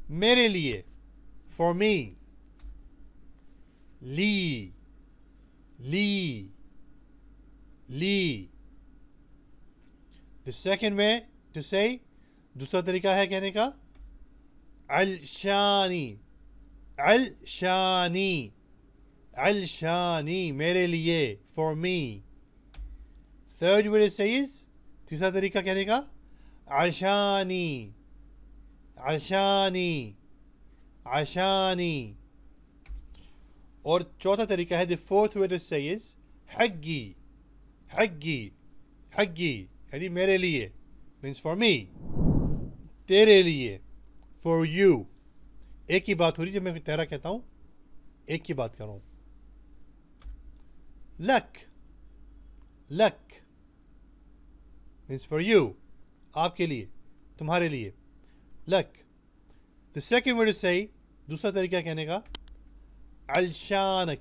मेरे लिए, for me. Lee, Lee, Lee. The second way to say, दूसरा तरीका है कहने का, अलशानी, अलशानी, अलशानी, मेरे लिए, for me. Third way to say is, तीसरा तरीका कहने का, आशानी, आशानी, आशानी. और चौथा तरीका है, the fourth way to say is, huggy, huggy, huggy, यानी मेरे लिए, means for me. तेरे लिए, for you. एक ही बात हो रही, जब मैं तेरा कहता हूं एक ही बात कर रहा हूं. Luck, luck means for you, आपके लिए, तुम्हारे लिए. Luck. The second way to say, दूसरा तरीका कहने का, अलशानक,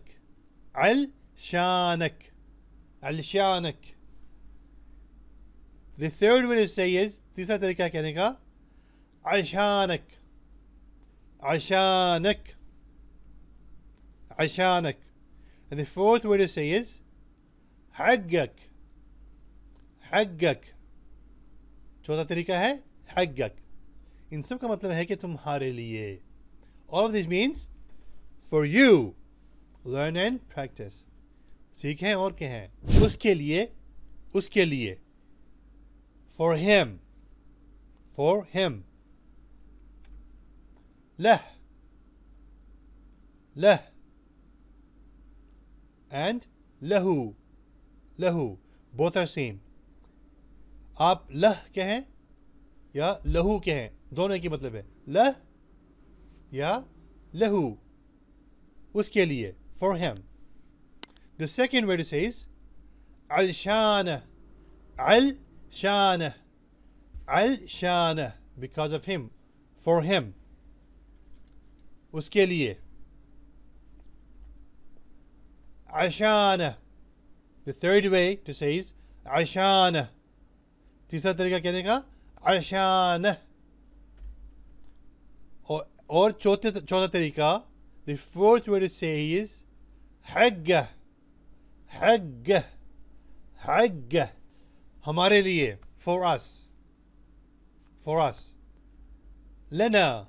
अलशानक, अलशानक. The third way to say is, तीसरा तरीका कहने का, आशानक, आशानक, आशानक. And the fourth way to say is, हग्गक, हग्गक. चौथा तरीका है हग्गक. इन सब का मतलब है कि तुम्हारे लिए. All of this means for you. Learn and practice. सीखें और कहें. उसके लिए, उसके लिए. For him, for him. له, له. And lahu, lahu. Both are same. आप लह कहें या लहू कहें, दोनों की मतलब है. लह या लहू, उसके लिए, for him. The second way to say is, alshana, alshana, alshana, because of him, for him, उसके लिए. Ashana. The third way to say is, ashana. तीसरा तरीका कहने का, आशाना. और चौथा तरीका, the fourth way to say is, हग्गा, हग्गा, हग्गा, हमारे लिए, for us, for us. लना,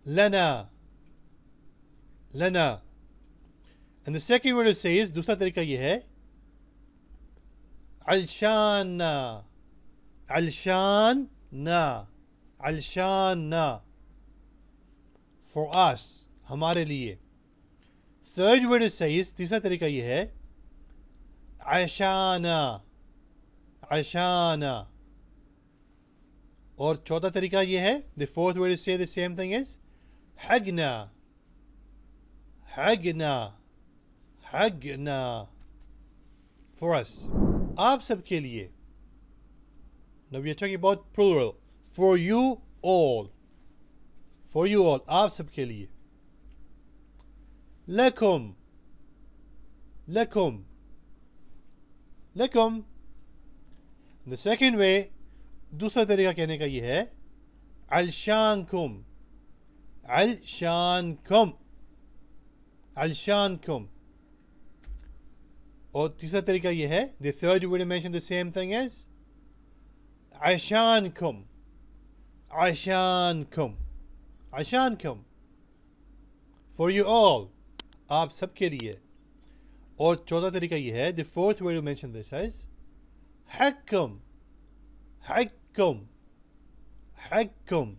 लना, लना. And the second way to say is, दूसरा तरीका ये है, अलशाना, अलशाना, अलशाना, for us, हमारे लिए. Third way to say is, तीसरा तरीका ये है, आशाना, आशाना. और चौथा तरीका ये है, the fourth way to say the same thing is, हगना, हगना, हगना, for us. आप सबके लिए. Now we are talking about plural. For you all. For you all. आप सबके लिए. लकुम, लकुम, लकुम. The second way, दूसरा तरीका कहने का ये है, अलशानकुम, अलशानकुम, अलशानकुम. और तीसरा तरीका ये है, the third way to mention the same thing is, आशानकुम, आशानकुम, आशानकुम, for you all, आप सबके लिए. और चौथा तरीका ये है, the fourth way to mention this is, हक्कुम, हक्कुम, हक्कुम,